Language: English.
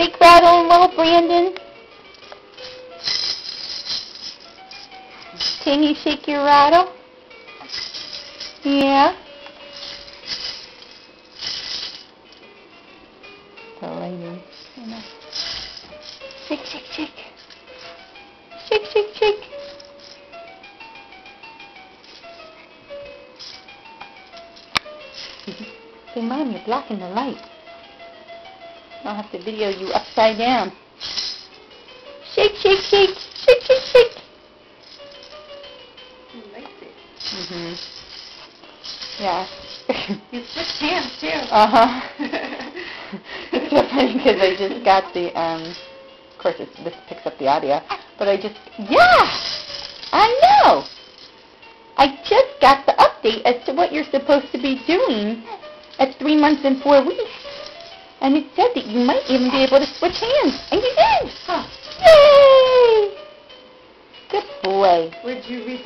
shake, rattle, and roll, Brandon? Can you shake your rattle? Yeah. The lady. Shake, shake, shake. Shake, shake, shake. Say, Mom, you're blocking the light. I'll have to video you upside down. Shake, shake, shake. Shake, shake, shake. He likes it. Yeah. You switched hands, too. Uh-huh. It's so funny because I just got the, of course this picks up the audio, but yeah! I know! I just got the update as to what you're supposed to be doing at 3 months and 4 weeks. And it said that you might even be able to switch hands. And you did! Huh. Yay! Good boy. Would you read